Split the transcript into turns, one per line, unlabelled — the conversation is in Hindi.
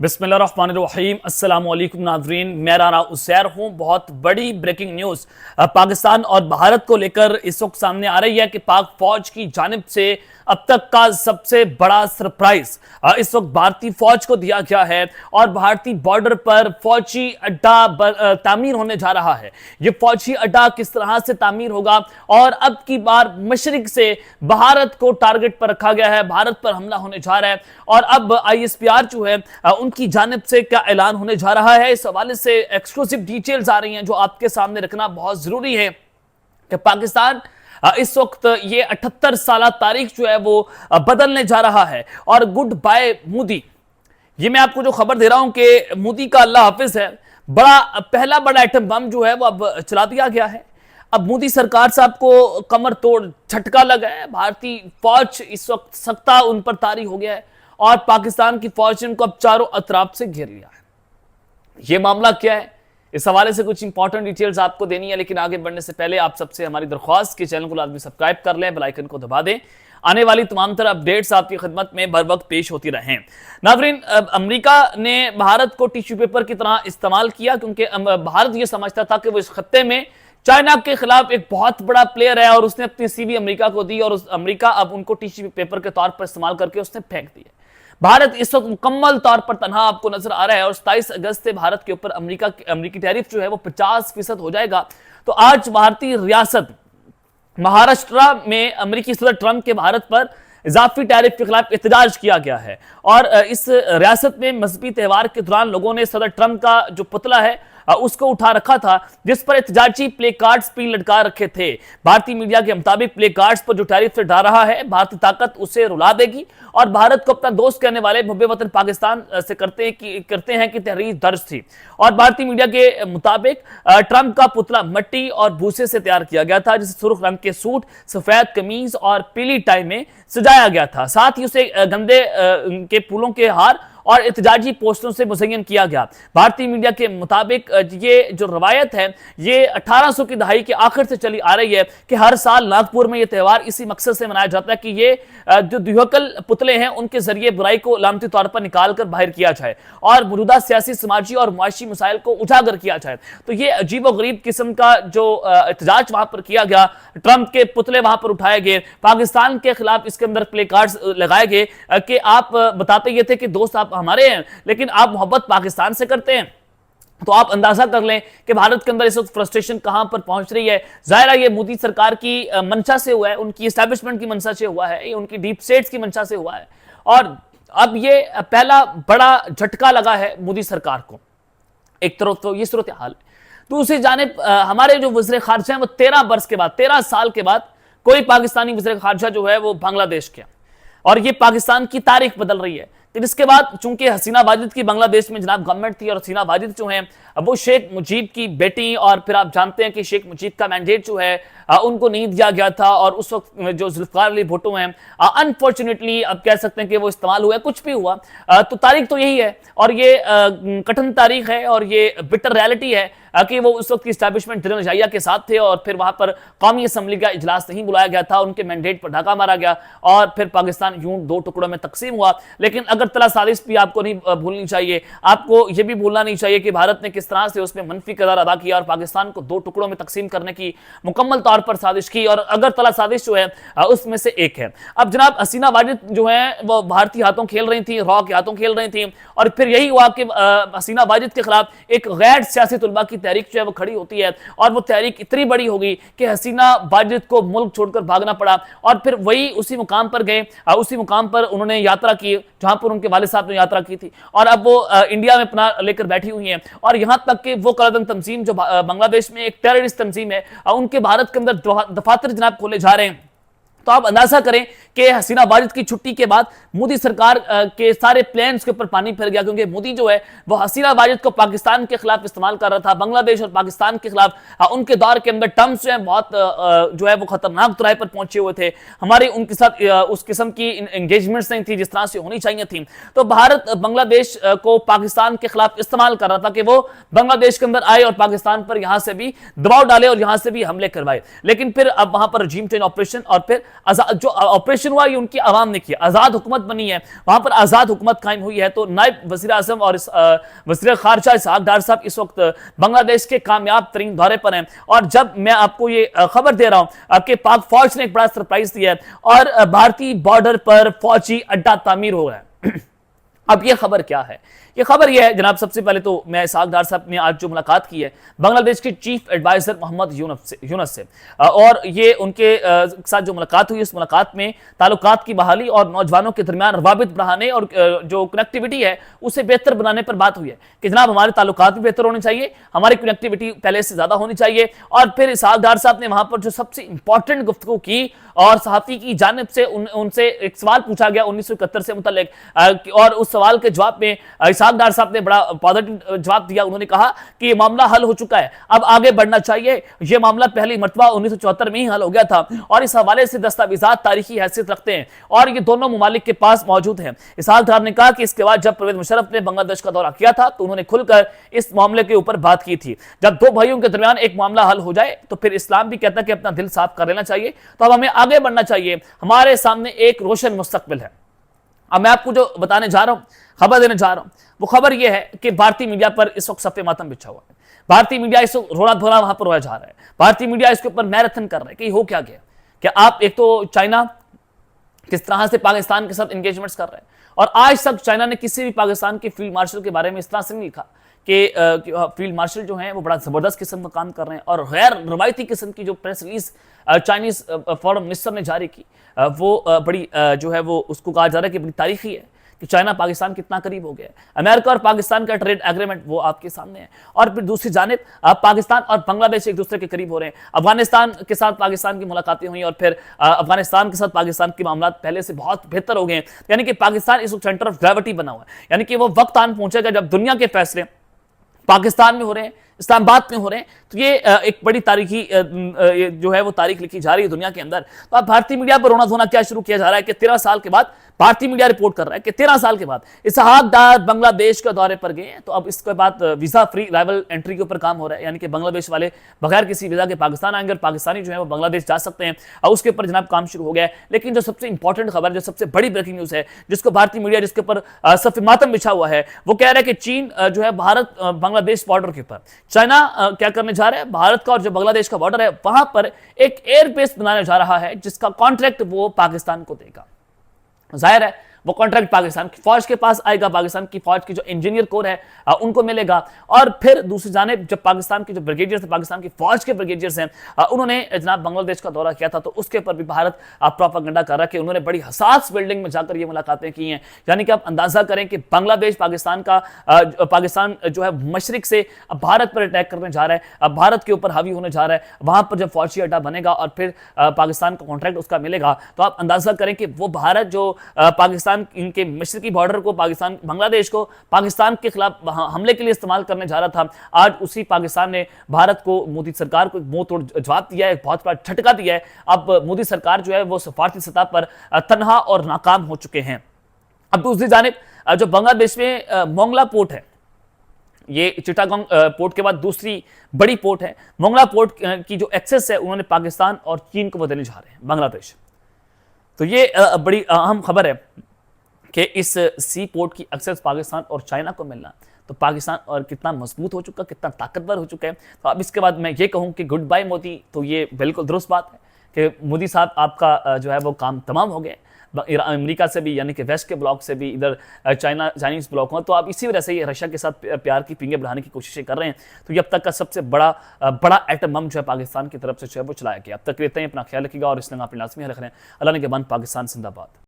बिस्मिल्लाहिर्रहमानिर्रहीम अस्सलाम वालेकुम नाज़रीन, मैं राना उसैर हूँ। बहुत बड़ी ब्रेकिंग न्यूज़ पाकिस्तान और भारत को लेकर इस वक्त सामने आ रही है कि पाक फौज की जानिब से अब तक का सबसे बड़ा सरप्राइज इस वक्त भारतीय फौज को दिया गया है और भारतीय बॉर्डर पर फौजी अड्डा तामीर होने जा रहा है। ये फौजी अड्डा किस तरह से तामीर होगा और अब की बार मशरिक से भारत को टारगेट पर रखा गया है, भारत पर हमला होने जा रहा है और अब ISPR जो है उनकी जानिब से क्या ऐलान होने जा रहा है, इस हवाले से एक्सक्लूसिव डिटेल्स आ रही हैं जो आपके सामने रखना बहुत जरूरी है कि पाकिस्तान इस वक्त ये 78 साल तारीख जो है वो बदलने जा रहा है और गुड बाय मोदी। ये मैं आपको जो खबर दे रहा हूं कि मोदी का अल्लाह हाफिज है, पहला बड़ा एटम बम जो है वो अब चला दिया गया है। अब मोदी सरकार साहब को कमर तोड़ झटका लगा है, भारतीय फौज इस वक्त सख्ता उन पर तारी हो गया है और पाकिस्तान की फौज ने उनको अब चारों अतराफ से घेर लिया है। यह मामला क्या है, इस हवाले से कुछ इंपॉर्टेंट डिटेल्स आपको देनी है, लेकिन आगे बढ़ने से पहले आप सबसे हमारी दरख्वास्त कि चैनल को लाजमी सब्सक्राइब कर लें, बेल आइकन को दबा दें। आने वाली तमाम तरह अपडेट्स आपकी खिदमत में बर वक्त पेश होती रहें। नाज़रीन, अमेरिका ने भारत को टिश्यू पेपर की तरह इस्तेमाल किया क्योंकि भारत ये समझता था कि वो इस खत्ते में चाइना के खिलाफ एक बहुत बड़ा प्लेयर है और उसने अपनी CV अमेरिका को दी और अमेरिका अब उनको टिश्यू पेपर के तौर पर इस्तेमाल करके उसने फेंक दिया। भारत इस वक्त मुकम्मल तौर पर तनहा आपको नजर आ रहा है और 27 अगस्त से भारत के ऊपर अमेरिकी टैरिफ जो है वो 50% हो जाएगा। तो आज भारतीय रियासत महाराष्ट्र में अमेरिकी सदर ट्रंप के भारत पर इजाफी टैरिफ के खिलाफ एहतजाज किया गया है और इस रियासत में मजहबी त्यौहार के दौरान लोगों ने सदर ट्रंप का जो पुतला है उसको उठा रखा था जिस पर एहतजाजी प्ले कार्ड्स भी लटका रखे थे। भारतीय मीडिया के मुताबिक प्ले कार्ड्स पर जो टैरिफ से डरा रहा है, भारतीय ताकत उसे रुला देगी और भारत को अपना दोस्त कहने वाले मुहब्बे वतन पाकिस्तान से करते हैं कि तहरीर दर्ज थी। और भारतीय मीडिया के मुताबिक ट्रंप का पुतला मिट्टी और भूसे से तैयार किया गया था जिसे सुर्ख रंग के सूट, सफेद कमीज और पीली टाई में सजाया गया था। साथ ही उसे गंदे के फूलों के हार और एहतजाजी पोस्टरों से मुज़य्यन किया गया। भारतीय मीडिया के मुताबिक ये जो रवायत है ये 1800 की दहाई के आखिर से चली आ रही है कि हर साल नागपुर में ये त्यौहार इसी मकसद से मनाया जाता है कि ये जो द्विहकल पुतले हैं उनके जरिए बुराई को लामती तौर पर निकाल कर बाहर किया जाए और मौजूदा सियासी, समाजी और मुआशी मसाइल को उजागर किया जाए। तो ये अजीब और गरीब किस्म का जो एहतजाज वहां पर किया गया, ट्रंप के पुतले वहां पर उठाए गए, पाकिस्तान के खिलाफ इसके अंदर प्ले कार्ड्स लगाए गए कि आप बताते ये थे कि दोस्त आप हमारे हैं लेकिन आप मोहब्बत पाकिस्तान से करते हैं। तो आप अंदाजा कर लें कि भारत के अंदर इस वक्त फ्रस्ट्रेशन कहां पर पहुंच रही है। जाहिर है ये मोदी सरकार की मंशा से हुआ है, उनकी एस्टैब्लिशमेंट की मंशा से हुआ है, ये उनकी डीप स्टेट्स की मंशा से हुआ है और अब ये पहला बड़ा झटका लगा है मोदी सरकार को। एक तरफ तो ये सूरत हाल है, दूसरी जानिब हमारे जो वज़ीर खारजा हैं वो 13 साल के बाद कोई पाकिस्तानी वज़ीर खारजा जो है वो बांग्लादेश के और ये पाकिस्तान की तारीख बदल रही है। फिर इसके बाद चूंकि हसीना वाजिद की बांग्लादेश में जनाब गवर्नमेंट थी और हसीना वाजिद जो है वो शेख मुजीब की बेटी और फिर आप जानते हैं कि शेख मुजीब का मैंडेट जो है उनको नहीं दिया गया था और उस वक्त जो जुल्फिकार अली भुट्टो हैं अनफॉर्चुनेटली अब कह सकते हैं कि वो इस्तेमाल हुआ, कुछ भी हुआ तो तारीख तो यही है और ये कठिन तारीख है और ये बिटर रियलिटी है कि वो उस वक्त की एस्टैब्लिशमेंट जनरल जाहिया के साथ थे और फिर वहां पर कौमी असम्बली का इजलास नहीं बुलाया गया था, उनके मैंडेट पर धाका मारा गया और फिर पाकिस्तान यूं 2 टुकड़ों में तकसीम हुआ। लेकिन अगर तला साजिश भी आपको नहीं भूलनी चाहिए, आपको यह भी भूलना नहीं चाहिए कि भारत ने किस तरह से उसमें मनफी किरदार अदा किया और पाकिस्तान को 2 टुकड़ों में तकसीम करने की मुकम्मल तौर पर साजिश की और अगर तला साजिश जो है उसमें से एक है। अब जनाब हसीना वाजिद जो है वो भारतीय हाथों खेल रही थी, रॉ के हाथों खेल रही थी और फिर यही हुआ कि हसीना वाजिद के खिलाफ एक गैर सियासी तुलबा की तहरीक जो है वो खड़ी होती है और वो तहरीक इतनी बड़ी होगी कि हसीना वाजिद को मुल्क छोड़कर भागना पड़ा और फिर वही उसी मुकाम पर गए, उसी मुकाम पर उन्होंने यात्रा की जहां पर उनके वालिद साहब ने यात्रा की थी और अब वो इंडिया में अपना लेकर बैठी हुई हैं और यहां तक कि वो कलादन तंजीम जो बांग्लादेश में एक टेररिस्ट तंजीम है उनके भारत के अंदर दफातर जनाब खोले जा रहे हैं। तो आप अंदाजा करें कि हसीना वाजिद की छुट्टी के बाद मोदी सरकार के सारे प्लान्स के ऊपर पानी फिर गया क्योंकि मोदी जो है वो हसीना वाजिद को पाकिस्तान के खिलाफ इस्तेमाल कर रहा था। बांग्लादेश और पाकिस्तान के खिलाफ उनके दौर के अंदर टर्म्स जो है बहुत जो है वो खतरनाक तुराई पर पहुंचे हुए थे। हमारी उनके साथ उस किस्म की एंगेजमेंट्स नहीं थी जिस तरह से होनी चाहिए थी। तो भारत बांग्लादेश को पाकिस्तान के खिलाफ इस्तेमाल कर रहा था कि वो बांग्लादेश के अंदर आए और पाकिस्तान पर यहां से भी दबाव डाले और यहां से भी हमले करवाए। लेकिन फिर अब वहां पर रजीम चेंज ऑपरेशन और फिर जो ऑपरेशन हुआ ये उनकी आवाम ने किया, आजाद हुकूमत बनी है, वहां पर आजाद हुकूमत कायम हुई है। तो नायब वजीर आजम और वजीर खारजा इसहाक डार साहब इस वक्त बांग्लादेश के कामयाब तरीन दौरे पर हैं। और जब मैं आपको ये खबर दे रहा हूं कि पाक फौज ने एक बड़ा सरप्राइज दिया है और भारतीय बॉर्डर पर फौजी अड्डा तामीर हो रहा है। अब ये खबर क्या है? ये खबर ये है जनाब, सबसे पहले तो मैं इसहाक डार साहब ने आज जो मुलाकात की है बांग्लादेश के चीफ एडवाइजर मोहम्मद यूनुस से, और ये उनके साथ जो मुलाकात हुई, इस मुलाकात में ताल्लुकात की बहाली और नौजवानों के दरमियान रवाबित बढ़ाने और जो कनेक्टिविटी है उसे बेहतर बनाने पर बात हुई है कि जनाब हमारे ताल्लुकात भी बेहतर होने चाहिए, हमारी कनेक्टिविटी पहले से ज्यादा होनी चाहिए। और फिर इसहाक डार साहब ने वहां पर जो सबसे इंपॉर्टेंट गुफ्तगू की और सहाफी की जानिब से उनसे एक सवाल पूछा गया 1971 से मुतल्लिक, और उस सवाल के जवाब में इसहाक डार साहब ने बड़ा पॉजिटिव जवाब दिया। उन्होंने कहा कि ये मामला हल हो चुका है, अब आगे बढ़ना चाहिए। ये मामला पहली मर्तबा 1974 में ही हल हो गया था और इस हवाले से दस्तावेजात तारीखी हैसियत रखते हैं और ये दोनों ममालिक के पास मौजूद हैं। इसहाक डार ने कहा कि इसके बाद जब परवेज मुशर्रफ ने बांग्लादेश का दौरा किया था तो उन्होंने खुलकर इस मामले के ऊपर बात की थी। जब दो भाइयों के दरमियान एक मामला हल हो जाए तो फिर इस्लाम भी कहता है कि अपना दिल साफ कर लेना चाहिए, तो अब हमें आगे बढ़ना चाहिए, हमारे सामने एक रोशन मुस्तकबिल है। अब मैं आपको जो बताने जा रहा हूं, खबर देने जा रहा हूं, वो खबर यह है कि भारतीय मीडिया पर इस वक्त सफ़े मातम बिछा हुआ है। भारतीय मीडिया इस वक्त रोना धोना वहां पर रोया जा रहा है। भारतीय मीडिया इसके ऊपर मैराथन कर रहा है कि हो क्या गया, कि आप एक तो चाइना किस तरह से पाकिस्तान के साथ एंगेजमेंट्स कर रहे हैं, और आज तक चाइना ने किसी भी पाकिस्तान के फील्ड मार्शल के बारे में इस तरह से नहीं लिखा कि फील्ड मार्शल जो हैं वो बड़ा जबरदस्त किस्म का काम कर रहे हैं। और गैर रवायती किस्म की जो press release Chinese foreign minister ने जारी की, वो बड़ी जो है वो उसको कहा जा रहा है कि बड़ी तारीखी है कि चाइना पाकिस्तान कितना करीब हो गया है। अमेरिका और पाकिस्तान का ट्रेड एग्रीमेंट वो आपके सामने है। और फिर दूसरी जानिब पाकिस्तान और बांग्लादेश एक दूसरे के करीब हो रहे हैं। अफगानिस्तान के साथ पाकिस्तान की मुलाकातें हुई और फिर अफगानिस्तान के साथ पाकिस्तान के मामला पहले से बहुत बेहतर हो गए हैं। यानी कि पाकिस्तान इस सेंटर ऑफ ग्रेविटी बना हुआ है, यानी कि वो वक्त आन पहुंचेगा जब दुनिया के फैसले पाकिस्तान में हो रहे हैं, इस्लामाबाद में हो रहे हैं। तो ये एक बड़ी तारीखी जो है वो तारीख लिखी जा रही है दुनिया के अंदर। तो अब भारतीय मीडिया पर रोना धोना क्या शुरू किया जा रहा है कि 13 साल के बाद भारतीय मीडिया रिपोर्ट कर रहा है कि 13 साल के बाद इसहाक डार बांग्लादेश के दौरे पर गए हैं, तो अब इसके बाद वीजा फ्री राइवल एंट्री के ऊपर काम हो रहा है, यानी कि बांग्लादेश वाले बगैर किसी वीजा के पाकिस्तान आएंगे और पाकिस्तानी जो है वो बांग्लादेश जा सकते हैं, और उसके ऊपर जनाब काम शुरू हो गया है। लेकिन जो सबसे इंपॉर्टेंट खबर, जो सबसे बड़ी ब्रेकिंग न्यूज है, जिसको भारतीय मीडिया जिसके ऊपर सफ़े मातम बिछा हुआ है, वो कह रहा है कि चीन जो है भारत बांग्लादेश बॉर्डर के ऊपर, चाइना क्या करने जा रहा है, भारत का और जो बांग्लादेश का बॉर्डर है वहां पर एक एयरबेस बनाने जा रहा है, जिसका कॉन्ट्रैक्ट वो पाकिस्तान को देगा। जाहिर है वो कॉन्ट्रैक्ट पाकिस्तान की फौज के पास आएगा, पाकिस्तान की फौज की जो इंजीनियर कोर है उनको मिलेगा। और फिर दूसरी जानिब जब पाकिस्तान के जो ब्रिगेडियर्स, पाकिस्तान की फौज के ब्रिगेडियर्स हैं, उन्होंने जनाब बांग्लादेश का दौरा किया था, तो उसके ऊपर भी भारत प्रोपेगेंडा कर रहा है कि उन्होंने बड़ी हसास बिल्डिंग में जाकर ये मुलाकातें की हैं। यानी कि आप अंदाजा करें कि बांग्लादेश पाकिस्तान जो है मशरिक से भारत पर अटैक करने जा रहा है, भारत के ऊपर हावी होने जा रहा है। वहां पर जब फौजी अड्डा बनेगा और फिर पाकिस्तान का कॉन्ट्रैक्ट उसका मिलेगा, तो आप अंदाजा करें कि वो भारत जो पाकिस्तान इनके मशरकी बॉर्डर को, पाकिस्तान बांग्लादेश को पाकिस्तान के खिलाफ हमले के लिए इस्तेमाल करने जा रहा था, आज उसी पाकिस्तान ने भारत को, मोदी सरकार को एक मुंह तोड़ जवाब दिया है, एक बहुत बड़ा झटका दिया है। अब मोदी सरकार जो है वो सफारती सतह पर तन्हा और नाकाम हो चुके हैं। अब दूसरी जानिब जो बांग्लादेश में मोंगला पोर्ट है, ये चिटागोंग पोर्ट के बाद दूसरी बड़ी पोर्ट है, मोंगला पोर्ट की जो एक्सेस है उन्होंने पाकिस्तान और चीन को बदलने जा रहे हैं बांग्लादेश। तो ये बड़ी अहम खबर है कि इस सी पोर्ट की एक्सेस पाकिस्तान और चाइना को मिलना, तो पाकिस्तान और कितना मजबूत हो चुका, कितना ताकतवर हो चुका है। तो अब इसके बाद मैं ये कहूँ कि गुड बाय मोदी, तो ये बिल्कुल दुरुस्त बात है कि मोदी साहब आपका जो है वो काम तमाम हो गए। अमेरिका से भी, यानी कि वेस्ट के ब्लॉक से भी, इधर चाइनीज ब्लॉक में, तो आप इसी वजह से ये रशिया के साथ प्यार की पिंगे बढ़ाने की कोशिशें कर रहे हैं। तो ये अब तक का सबसे बड़ा एटम बम जो है पाकिस्तान की तरफ से जो है वो चलाया गया। अब तक रहते हैं, अपना ख्याल रखिएगा और इसलिए अपने लाजमी रख रहे हैं। अल्लाह ने के बाद पाकिस्तान जिंदाबाद।